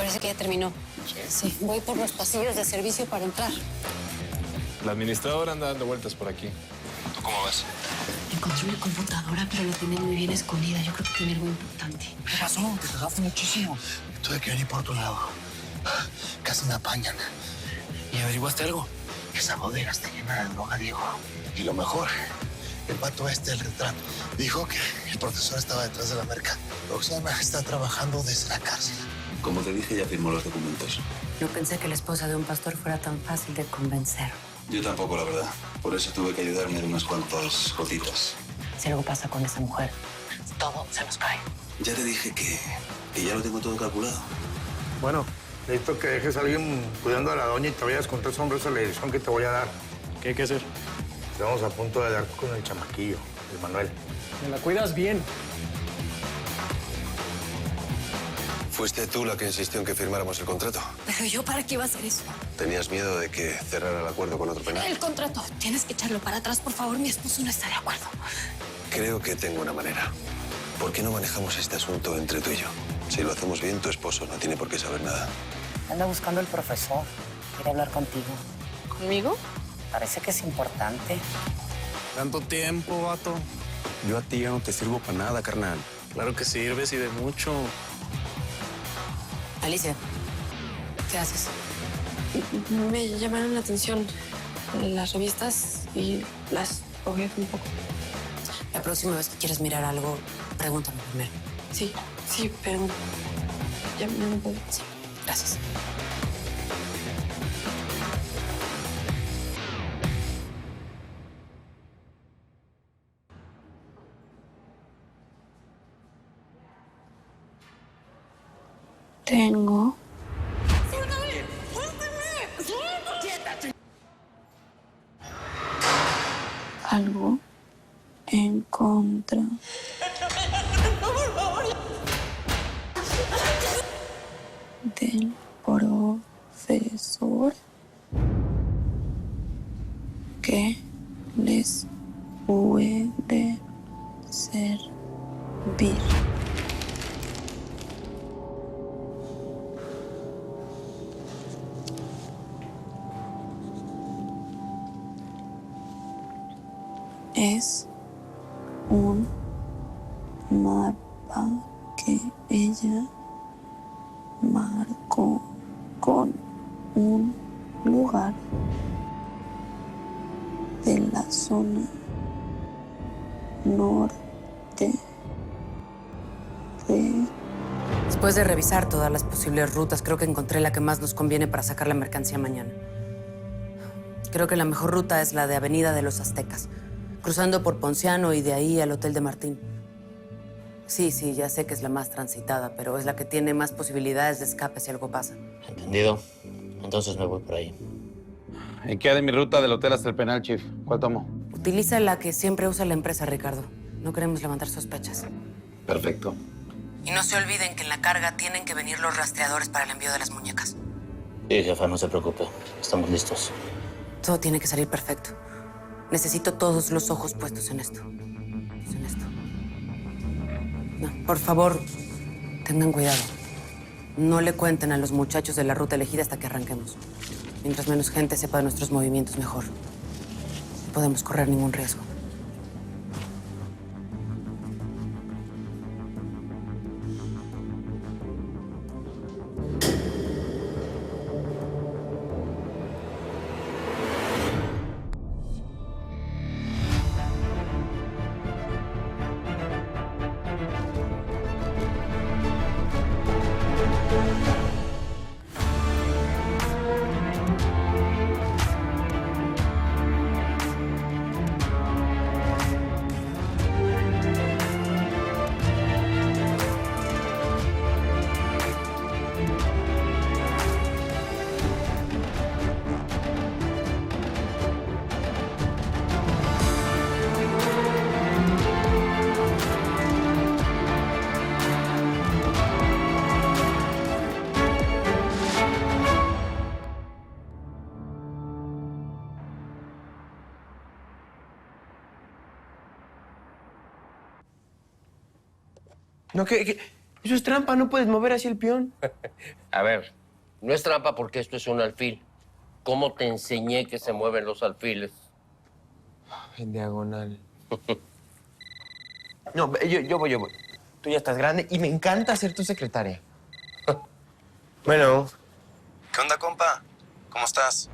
Parece que ya terminó. Sí, voy por los pasillos de servicio para entrar. La administradora anda dando vueltas por aquí. ¿Tú cómo vas? Encontré una computadora, pero la tienen muy bien escondida. Yo creo que tiene algo importante. ¿Qué pasó? Te tardaste muchísimo. Tuve que venir por otro lado. Casi me apañan. ¿Y averiguaste algo? Esa bodega está llena de droga, Diego. Y lo mejor, el pato el retrato, dijo que el profesor estaba detrás de la merca. Roxana está trabajando desde la cárcel. Como te dije, ya firmó los documentos. No pensé que la esposa de un pastor fuera tan fácil de convencer. Yo tampoco, la verdad. Por eso tuve que ayudarme en unas cuantas gotitas. Si algo pasa con esa mujer, todo se nos cae. Ya te dije que ya lo tengo todo calculado. Bueno, necesito que dejes a alguien cuidando a la doña y te vayas con 3 hombres a la dirección que te voy a dar. ¿Qué hay que hacer? Estamos a punto de dar con el chamaquillo, el Manuel. Me la cuidas bien. Fuiste tú la que insistió en que firmáramos el contrato. Pero yo, ¿para qué iba a hacer eso? ¿Tenías miedo de que cerrara el acuerdo con otro penal? El contrato. Tienes que echarlo para atrás, por favor. Mi esposo no está de acuerdo. Creo que tengo una manera. ¿Por qué no manejamos este asunto entre tú y yo? Si lo hacemos bien, tu esposo no tiene por qué saber nada. Anda buscando el profesor. Quiere hablar contigo. ¿Conmigo? Parece que es importante. Tanto tiempo, vato. Yo a ti ya no te sirvo para nada, carnal. Claro que sirves y de mucho. Alicia, ¿qué haces? Me llamaron la atención las revistas y las ojeé un poco. La próxima vez que quieras mirar algo, pregúntame primero. Sí, pero ya no puedo. Sí, gracias. Tengo algo en contra del profesor que les puede servir. Es un mapa que ella marcó con un lugar de la zona norte de... Después de revisar todas las posibles rutas, creo que encontré la que más nos conviene para sacar la mercancía mañana. Creo que la mejor ruta es la de Avenida de los Aztecas, cruzando por Ponciano y de ahí al Hotel de Martín. Sí, ya sé que es la más transitada, pero es la que tiene más posibilidades de escape si algo pasa. Entendido. Entonces me voy por ahí. ¿En qué de mi ruta del hotel hasta el penal, Chief? ¿Cuál tomo? Utiliza la que siempre usa la empresa, Ricardo. No queremos levantar sospechas. Perfecto. Y no se olviden que en la carga tienen que venir los rastreadores para el envío de las muñecas. Sí, jefa, no se preocupe. Estamos listos. Todo tiene que salir perfecto. Necesito todos los ojos puestos en esto. No, por favor, tengan cuidado. No le cuenten a los muchachos de la ruta elegida hasta que arranquemos. Mientras menos gente sepa de nuestros movimientos, mejor. No podemos correr ningún riesgo. No, Eso es trampa, no puedes mover así el peón. A ver, no es trampa porque esto es un alfil. ¿Cómo te enseñé que se mueven los alfiles? En diagonal. No, yo voy. Tú ya estás grande y me encanta ser tu secretaria. Bueno. ¿Qué onda, compa? ¿Cómo estás?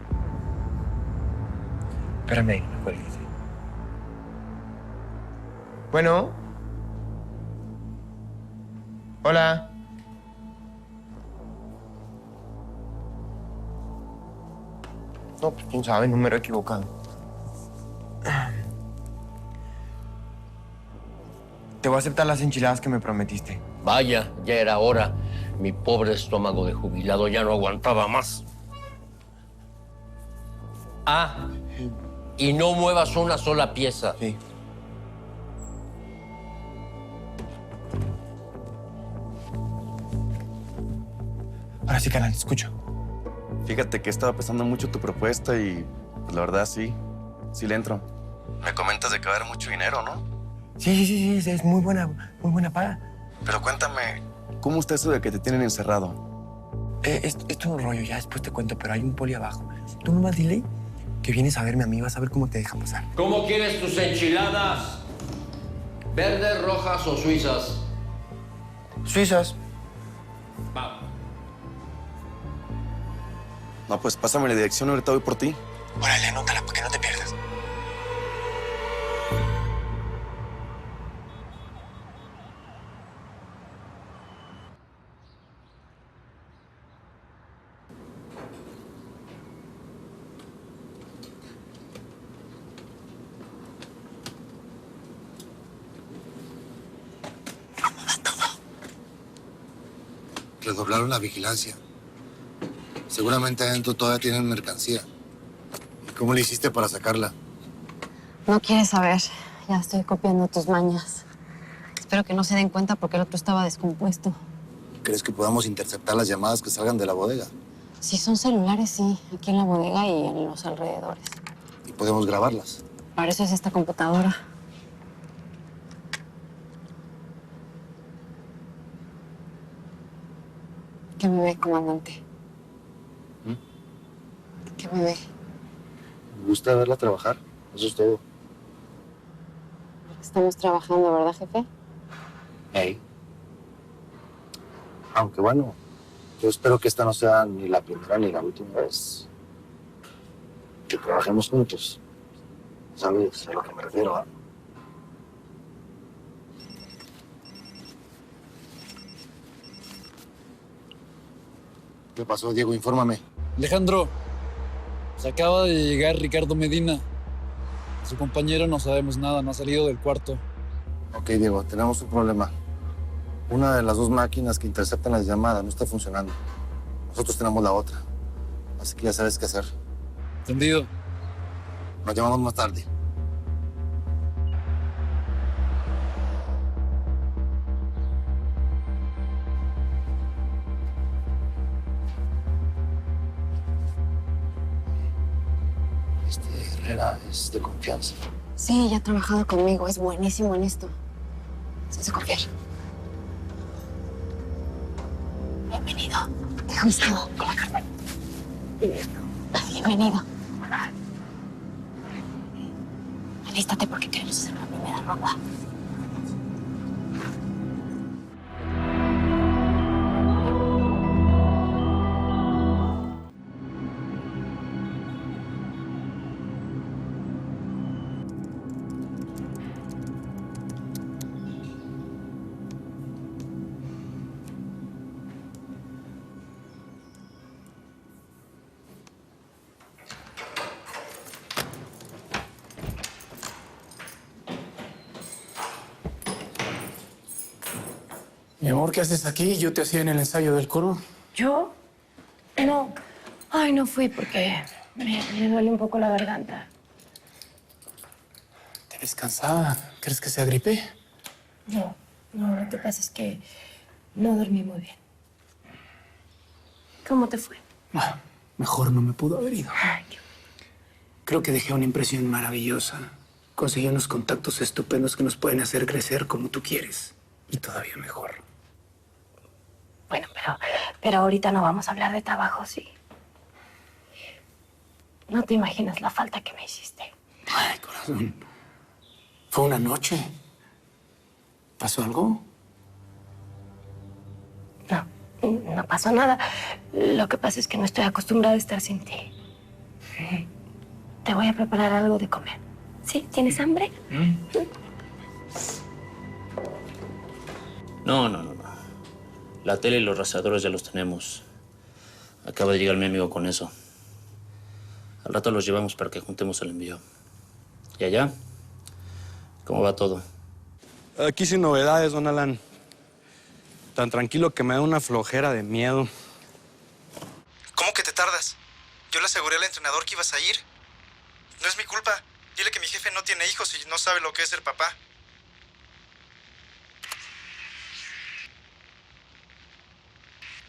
Espérame ahí, no cuelgues. Bueno. Hola. No, pues quién sabe, número equivocado. Te voy a aceptar las enchiladas que me prometiste. Vaya, ya era hora. Mi pobre estómago de jubilado ya no aguantaba más. Ah, y no muevas una sola pieza. Sí. Ahora sí, canal, te escucho. Fíjate que estaba pensando mucho tu propuesta y pues, la verdad sí le entro. Me comentas de que va a haber mucho dinero, ¿no? Sí, es muy buena paga. Pero cuéntame, ¿cómo está eso de que te tienen encerrado? Esto es un rollo, ya después te cuento, pero hay un poli abajo. Tú nomás dile que vienes a verme a mí, vas a ver cómo te dejan pasar. ¿Cómo quieres tus enchiladas? ¿Verdes, rojas o suizas? Suizas. Va. No, pues pásame la dirección, ahorita voy por ti. Órale, anótala para que no te pierdas. Redoblaron la vigilancia. Seguramente adentro todavía tienen mercancía. ¿Y cómo le hiciste para sacarla? No quieres saber. Ya estoy copiando tus mañas. Espero que no se den cuenta porque el otro estaba descompuesto. ¿Crees que podamos interceptar las llamadas que salgan de la bodega? Si son celulares, sí. Aquí en la bodega y en los alrededores. Y podemos grabarlas. Para eso es esta computadora. ¿Qué me ve, comandante? ¿Qué me ve? Me gusta verla trabajar. Eso es todo. Estamos trabajando, ¿verdad, jefe? Hey. Aunque bueno, yo espero que esta no sea ni la primera ni la última vez que trabajemos juntos. ¿Sabes a lo que me refiero? ¿Qué pasó, Diego? Infórmame. Alejandro, se acaba de llegar Ricardo Medina. Su compañero no sabemos nada, no ha salido del cuarto. Ok, Diego, tenemos un problema. Una de las dos máquinas que interceptan las llamadas no está funcionando. Nosotros tenemos la otra. Así que ya sabes qué hacer. Entendido. Nos llamamos más tarde. Herrera es de confianza. Sí, ya ha trabajado conmigo. Es buenísimo en esto. Se hace confiar. Bienvenido. Te ha gustado. Con la Carmen. Bienvenido. Alístate porque queremos hacer una primera ronda. Mi amor, ¿qué haces aquí? Yo te hacía en el ensayo del coro. ¿Yo? No. Ay, no fui porque me duele un poco la garganta. ¿Te ves cansada? ¿Crees que sea gripe? No, lo que pasa es que no dormí muy bien. ¿Cómo te fue? Ah, mejor no me pudo haber ido. Ay, Creo que dejé una impresión maravillosa. Conseguí unos contactos estupendos que nos pueden hacer crecer como tú quieres. Y todavía mejor. Bueno, pero ahorita no vamos a hablar de trabajo, ¿sí? No te imaginas la falta que me hiciste. Ay, corazón. Fue una noche. ¿Pasó algo? No pasó nada. Lo que pasa es que no estoy acostumbrada a estar sin ti. Te voy a preparar algo de comer. ¿Sí? ¿Tienes hambre? No. La tele y los rastreadores ya los tenemos. Acaba de llegar mi amigo con eso. Al rato los llevamos para que juntemos el envío. ¿Y allá? ¿Cómo va todo? Aquí sin novedades, don Alan. Tan tranquilo que me da una flojera de miedo. ¿Cómo que te tardas? Yo le aseguré al entrenador que ibas a ir. No es mi culpa. Dile que mi jefe no tiene hijos y no sabe lo que es ser papá.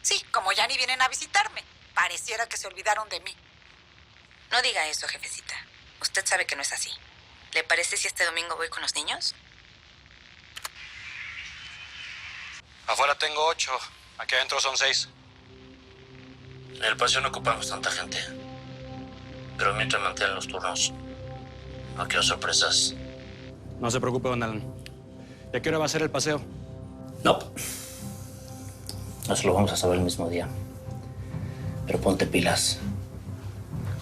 Sí, como ya ni vienen a visitarme. Pareciera que se olvidaron de mí. No diga eso, jefecita. Usted sabe que no es así. ¿Le parece si este domingo voy con los niños? Afuera tengo 8. Aquí adentro son 6. En el paseo no ocupamos tanta gente. Pero mientras mantienen los turnos, no quiero sorpresas. No se preocupe, don Alan. ¿Y a qué hora va a ser el paseo? No. Eso lo vamos a saber el mismo día. Pero ponte pilas.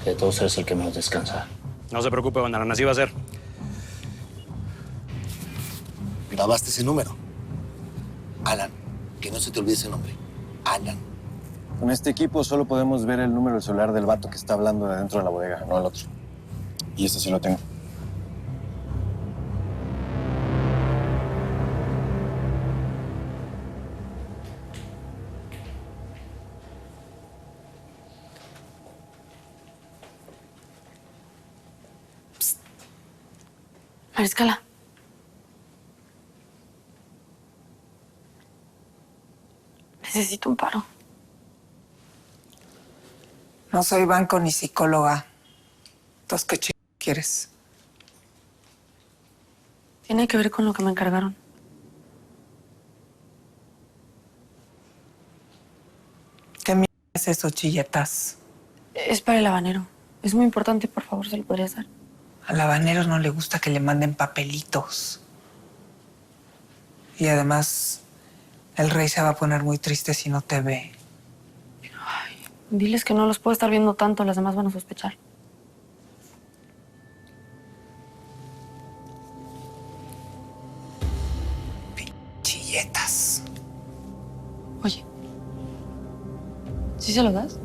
Que de todos eres el que menos descansa. No se preocupe, don Alan. Así va a ser. ¿Grabaste ese número? Alan, que no se te olvide ese nombre. Alan. Con este equipo solo podemos ver el número del celular del vato que está hablando de dentro de la bodega, no el otro. Y este sí lo tengo. Mariscala. Necesito un paro. No soy banco ni psicóloga. Entonces, ¿qué quieres? Tiene que ver con lo que me encargaron. ¿Qué mierda es eso, chilletas? Es para el habanero. Es muy importante, por favor, ¿se lo podrías dar? Al habanero no le gusta que le manden papelitos. Y además, el rey se va a poner muy triste si no te ve. Ay, diles que no los puedo estar viendo tanto, las demás van a sospechar. Chilletas. Oye, ¿sí se lo das?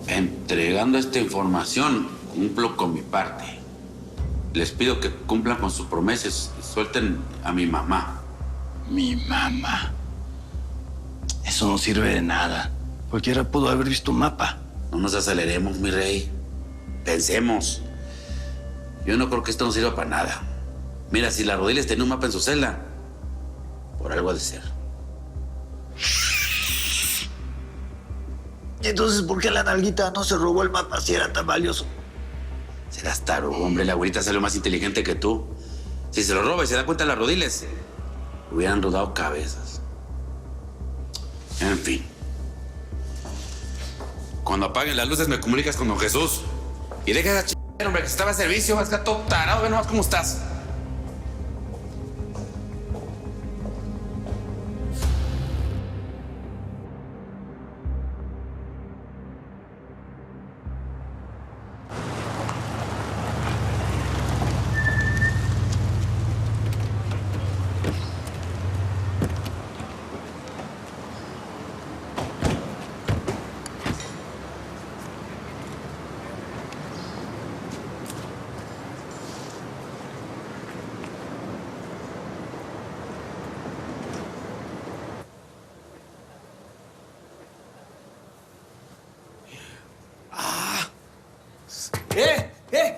Entregando esta información, cumplo con mi parte. Les pido que cumplan con sus promesas y suelten a mi mamá. Mi mamá. Eso no sirve de nada. Cualquiera pudo haber visto un mapa. No nos aceleremos, mi rey. Pensemos. Yo no creo que esto no sirva para nada. Mira, si la Rodiles tenía un mapa en su celda, por algo ha de ser. ¿Y entonces por qué la nalguita no se robó el mapa si era tan valioso? Serás tarugo, hombre. La abuelita salió más inteligente que tú. Si se lo roba y se da cuenta de las Rodiles, hubieran rodado cabezas. En fin. Cuando apaguen las luces me comunicas con don Jesús. Y deja esa chingadera, hombre, que estaba a servicio. Es gato tarado, ve nomás cómo estás.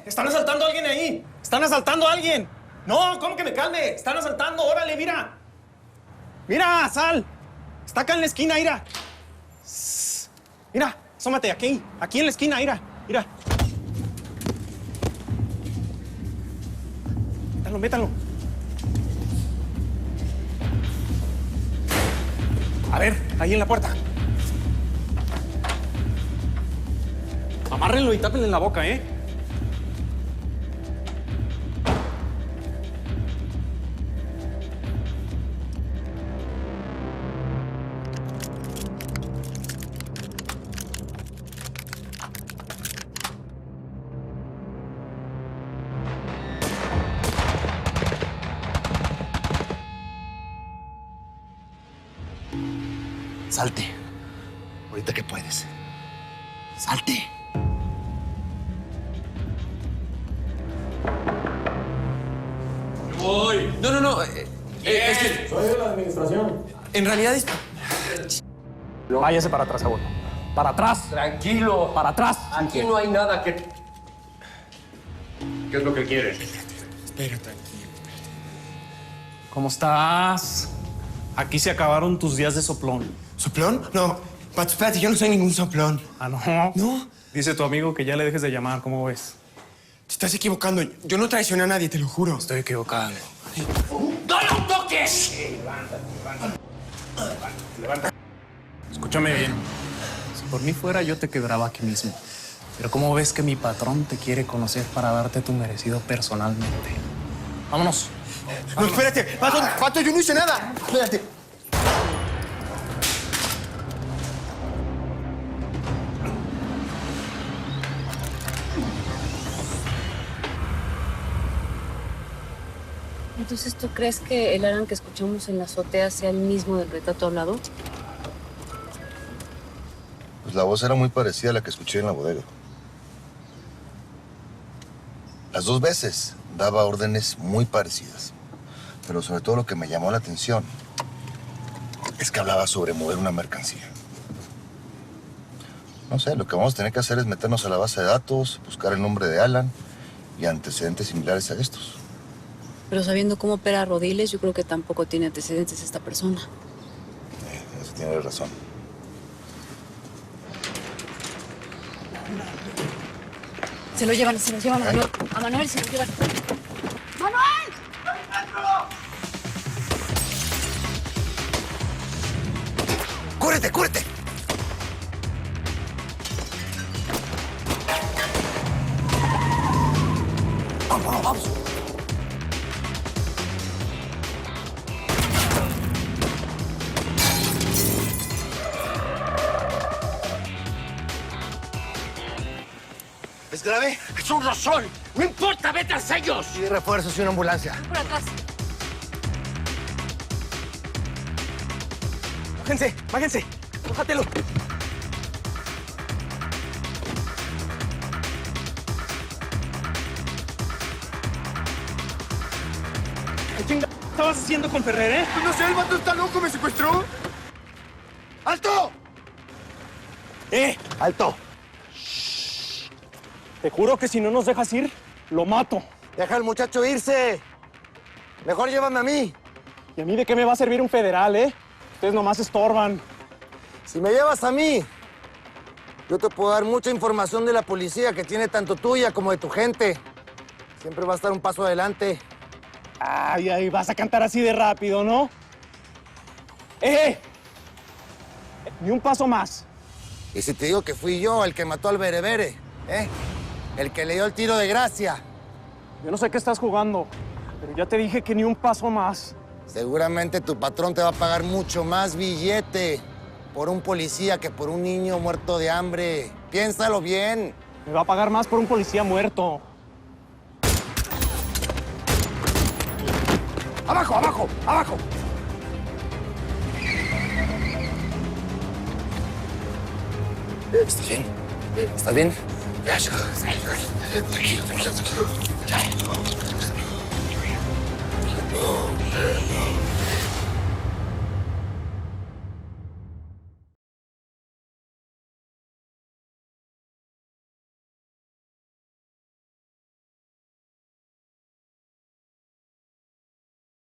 ¡Están asaltando a alguien ahí! ¡Están asaltando a alguien! ¡No! ¿Cómo que me calme? ¡Están asaltando! ¡Órale, mira! ¡Mira, Sal! Está acá en la esquina, mira. Mira, asómate, aquí en la esquina, mira. métanlo. A ver, ahí en la puerta. Amárrenlo y tápenle la boca, ¿eh? Salte. Ahorita que puedes. Salte. Voy. No. Es que... Soy de la administración. En realidad es... Váyase para atrás, abuelo. Para atrás. Tranquilo. Para atrás. Aquí no hay nada que... ¿Qué es lo que quieres? Espera, tranquilo. ¿Cómo estás? Aquí se acabaron tus días de soplón. ¿Soplón? No, Pato, espérate, yo no soy ningún soplón. Ah, ¿no? ¿No? Dice tu amigo que ya le dejes de llamar. ¿Cómo ves? Te estás equivocando. Yo no traicioné a nadie, te lo juro. Estoy equivocado. ¡No lo toques! Levanta. Escúchame bien. Si por mí fuera, yo te quebraba aquí mismo. Pero ¿cómo ves que mi patrón te quiere conocer para darte tu merecido personalmente? Vámonos. No, espérate. Pato, yo no hice nada. Espérate. Entonces, ¿tú crees que el Alan que escuchamos en la azotea sea el mismo del retrato hablado? Pues la voz era muy parecida a la que escuché en la bodega. Las dos veces daba órdenes muy parecidas. Pero sobre todo lo que me llamó la atención es que hablaba sobre mover una mercancía. No sé, lo que vamos a tener que hacer es meternos a la base de datos, buscar el nombre de Alan y antecedentes similares a estos. Pero sabiendo cómo opera Rodiles, yo creo que tampoco tiene antecedentes esta persona. Eso tiene razón. Se lo llevan a Manuel. A Manuel se lo llevan. ¡Manuel! ¡Cúrete, cúrete! Vamos. ¿Es grave? ¡Es un rozón! ¡No importa! ¡Ve tras ellos! Y refuerzos y una ambulancia. Por atrás. Bájense. Bájatelo. ¿Qué estabas haciendo con Ferrer, eh? No sé, el vato está loco, me secuestró. ¡Alto! ¡Alto! Te juro que si no nos dejas ir, lo mato. Deja al muchacho irse. Mejor llévame a mí. ¿Y a mí de qué me va a servir un federal, eh? Ustedes nomás estorban. Si me llevas a mí, yo te puedo dar mucha información de la policía que tiene tanto tuya como de tu gente. Siempre va a estar un paso adelante. Ay, vas a cantar así de rápido, ¿no? Ni un paso más. ¿Y si te digo que fui yo el que mató al berebere? El que le dio el tiro de gracia. Yo no sé qué estás jugando, pero ya te dije que ni un paso más. Seguramente tu patrón te va a pagar mucho más billete por un policía que por un niño muerto de hambre. Piénsalo bien. Me va a pagar más por un policía muerto. ¡Abajo! ¿Estás bien? ¿Estás bien? Tranquilo.